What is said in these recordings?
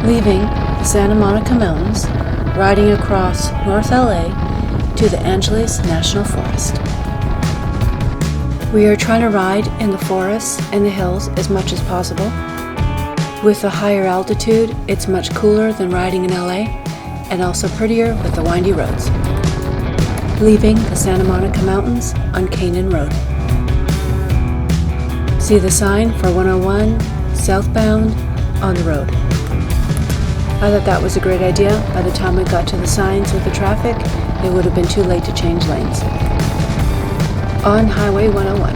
leaving the Santa Monica Mountains, riding across North LA to the Angeles National Forest. We are trying to ride in the forests and the hills as much as possible. With the higher altitude, it's much cooler than riding in LA, and also prettier with the windy roads. Leaving the Santa Monica Mountains on Canaan Road. See the sign for 101 southbound on the road. I thought that was a great idea. By the time we got to the signs with the traffic, it would have been too late to change lanes. On Highway 101.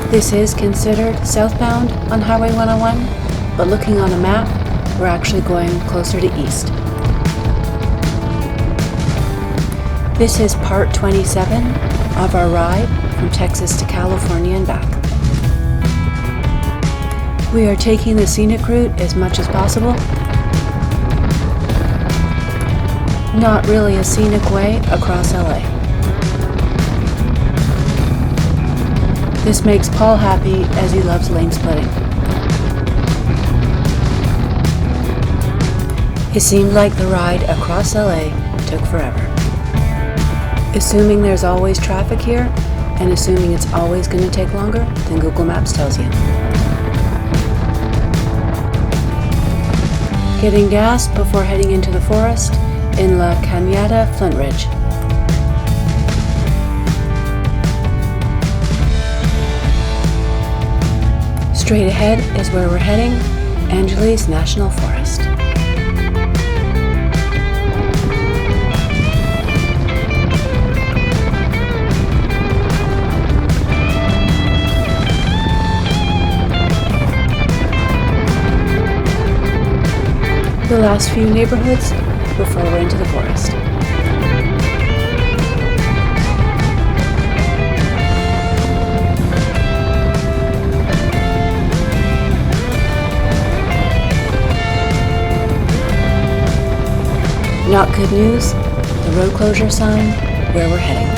This is considered southbound on Highway 101, but looking on the map, we're actually going closer to east. This is part 27 of our ride from Texas to California and back. We are taking the scenic route as much as possible. Not really a scenic way across LA. This makes Paul happy as he loves lane splitting. It seemed like the ride across LA took forever. Assuming there's always traffic here, and assuming it's always going to take longer than Google Maps tells you. Getting gas before heading into the forest in La Cañada Flint Ridge. Straight ahead is where we're heading, Angeles National Forest. The last few neighborhoods before we're into the forest. Not good news, the road closure sign where we're heading.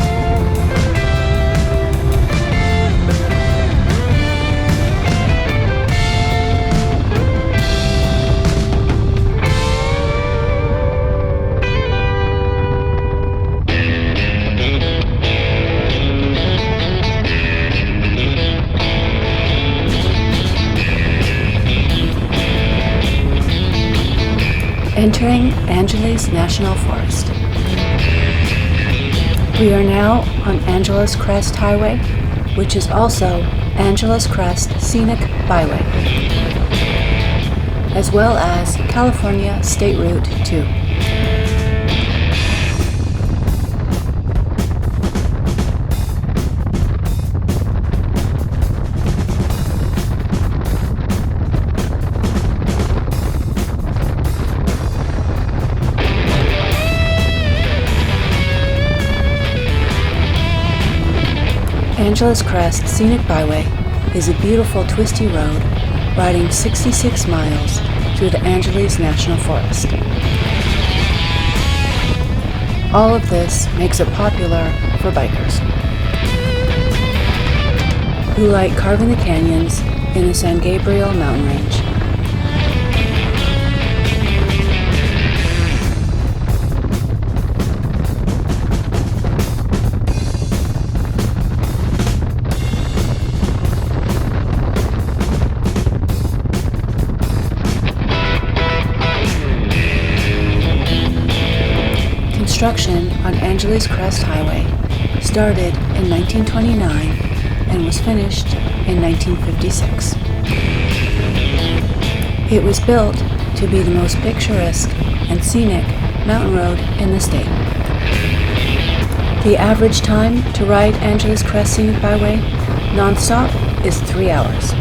Entering Angeles National Forest. We are now on Angeles Crest Highway, which is also Angeles Crest Scenic Byway, as well as California State Route 2. Angeles Crest Scenic Byway is a beautiful twisty road riding 66 miles through the Angeles National Forest. All of this makes it popular for bikers who like carving the canyons in the San Gabriel mountain range. Construction on Angeles Crest Highway started in 1929 and was finished in 1956. It was built to be the most picturesque and scenic mountain road in the state. The average time to ride Angeles Crest Scenic Byway non-stop is 3 hours.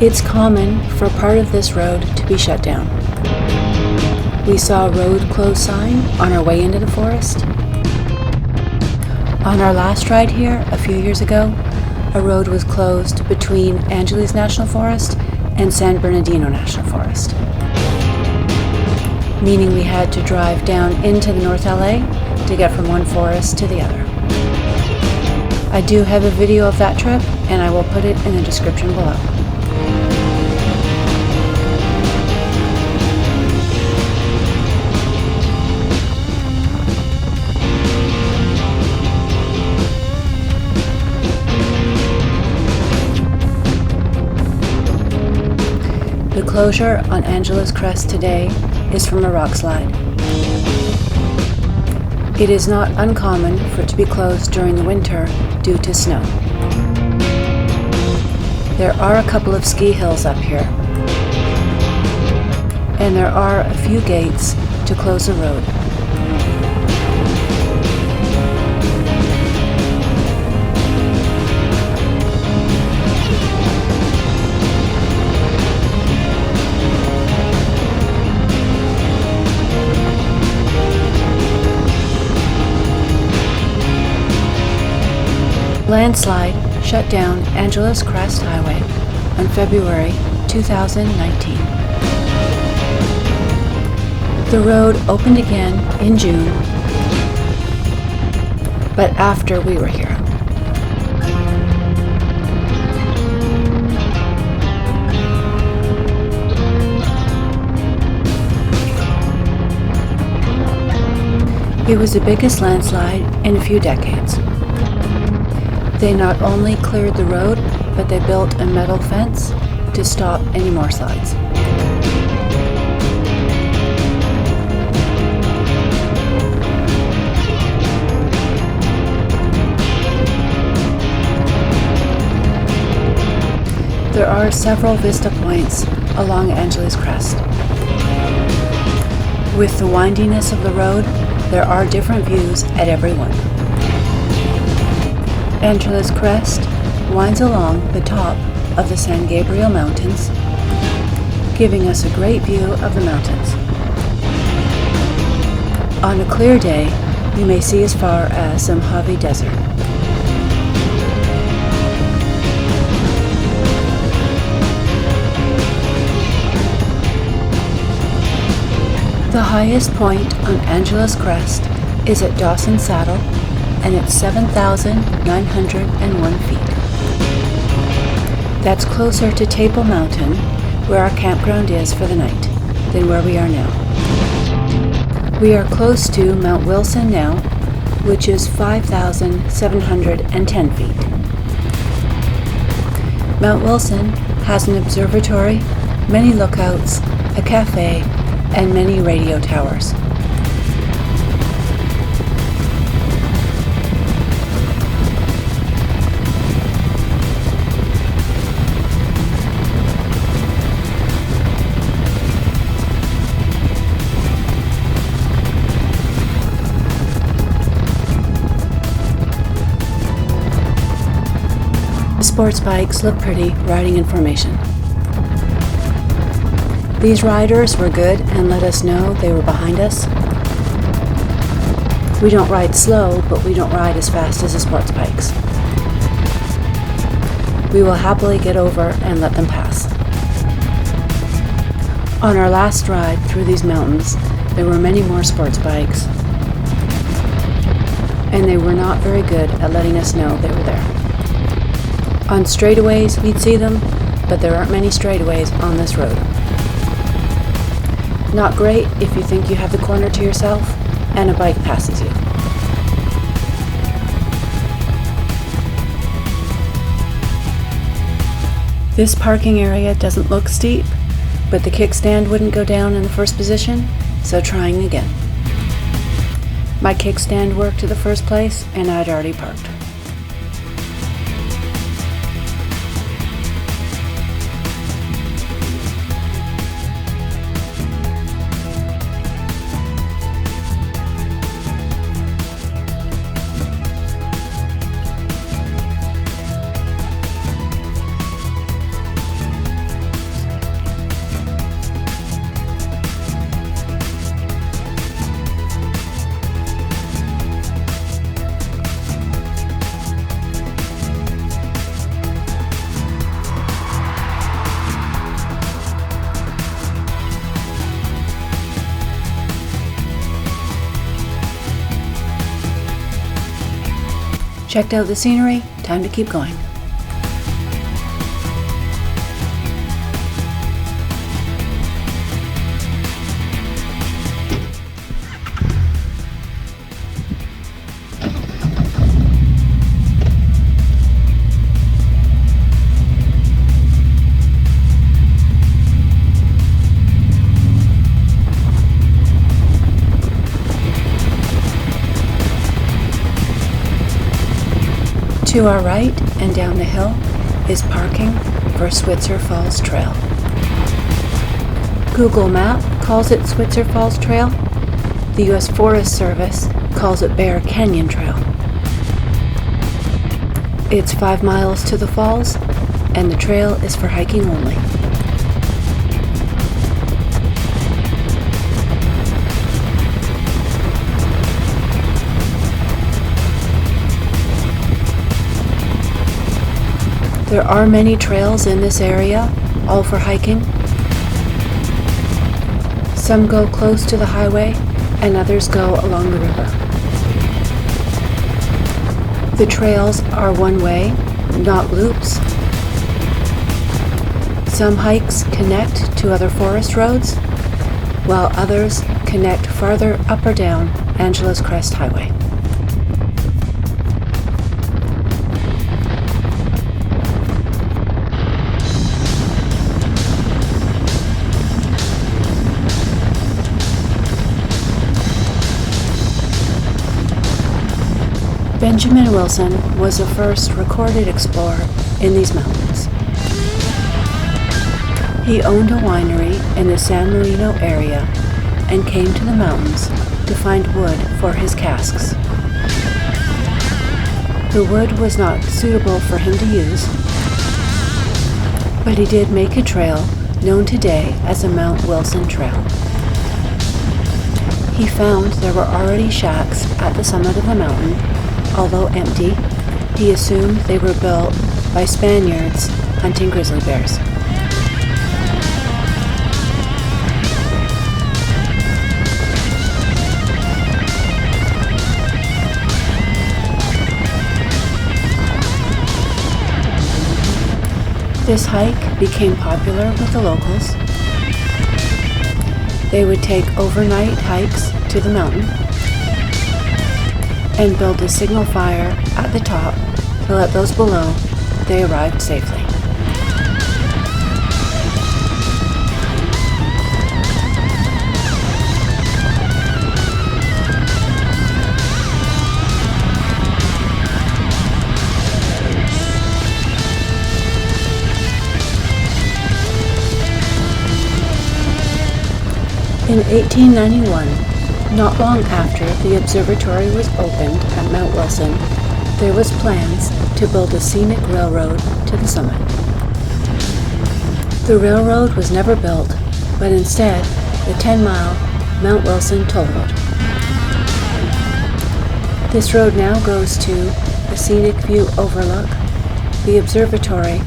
It's common for part of this road to be shut down. We saw a road closed sign on our way into the forest. On our last ride here a few years ago, a road was closed between Angeles National Forest and San Bernardino National Forest, meaning we had to drive down into the North LA to get from one forest to the other. I do have a video of that trip, and I will put it in the description below. The closure on Angeles Crest today is from a rock slide. It is not uncommon for it to be closed during the winter due to snow. There are a couple of ski hills up here, and there are a few gates to close the road. Landslide shut down Angeles Crest Highway on February 2019. The road opened again in June, but after we were here. It was the biggest landslide in a few decades. They not only cleared the road, but they built a metal fence to stop any more slides. There are several vista points along Angeles Crest. With the windiness of the road, there are different views at every one. Angeles Crest winds along the top of the San Gabriel Mountains, giving us a great view of the mountains. On a clear day, you may see as far as the Mojave Desert. The highest point on Angeles Crest is at Dawson Saddle, and it's 7,901 feet. That's closer to Table Mountain, where our campground is for the night, than where we are now. We are close to Mount Wilson now, which is 5,710 feet. Mount Wilson has an observatory, many lookouts, a cafe, and many radio towers. Sports bikes look pretty riding in formation. These riders were good and let us know they were behind us. We don't ride slow, but we don't ride as fast as the sports bikes. We will happily get over and let them pass. On our last ride through these mountains, there were many more sports bikes, and they were not very good at letting us know they were there. On straightaways, we'd see them, but there aren't many straightaways on this road. Not great if you think you have the corner to yourself and a bike passes you. This parking area doesn't look steep, but the kickstand wouldn't go down in the first position, so trying again. My kickstand worked to the first place, and I'd already parked. Checked out the scenery, time to keep going. To our right and down the hill is parking for Switzer Falls Trail. Google Map calls it Switzer Falls Trail. The U.S. Forest Service calls it Bear Canyon Trail. It's 5 miles to the falls, and the trail is for hiking only. There are many trails in this area, all for hiking. Some go close to the highway, and others go along the river. The trails are one way, not loops. Some hikes connect to other forest roads, while others connect farther up or down Angela's Crest Highway. Benjamin Wilson was the first recorded explorer in these mountains. He owned a winery in the San Marino area and came to the mountains to find wood for his casks. The wood was not suitable for him to use, but he did make a trail known today as the Mount Wilson Trail. He found there were already shacks at the summit of the mountain. Although empty, he assumed they were built by Spaniards hunting grizzly bears. This hike became popular with the locals. They would take overnight hikes to the mountain and build a signal fire at the top to let those below they arrived safely. In 1891, not long after the observatory was opened at Mount Wilson, there was plans to build a scenic railroad to the summit. The railroad was never built, but instead the 10-mile Mount Wilson toll road. This road now goes to the Scenic View Overlook, the observatory,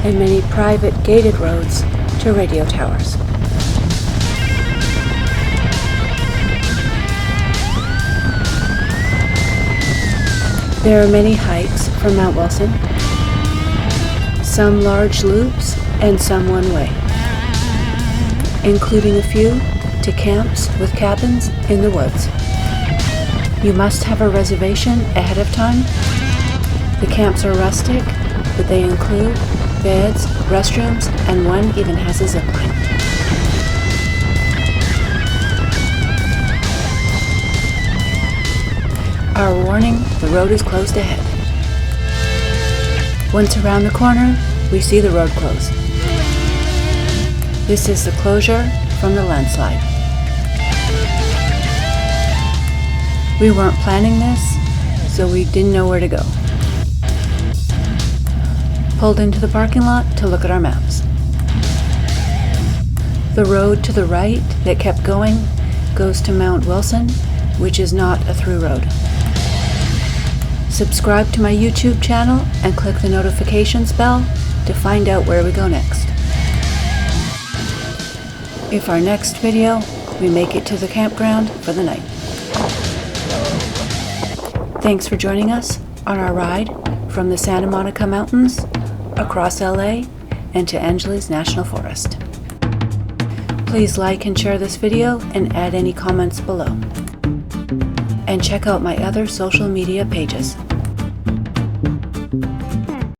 and many private gated roads to radio towers. There are many hikes from Mount Wilson, some large loops and some one way, including a few to camps with cabins in the woods. You must have a reservation ahead of time. The camps are rustic, but they include beds, restrooms, and one even has a zip line. Our warning, the road is closed ahead. Once around the corner, we see the road close. This is the closure from the landslide. We weren't planning this, so we didn't know where to go. Pulled into the parking lot to look at our maps. The road to the right that kept going goes to Mount Wilson, which is not a through road. Subscribe to my YouTube channel and click the notifications bell to find out where we go next. If our next video, we make it to the campground for the night. Thanks for joining us, on our ride from the Santa Monica Mountains across LA and to Angeles National Forest. Please like and share this video and add any comments below. And check out my other social media pages.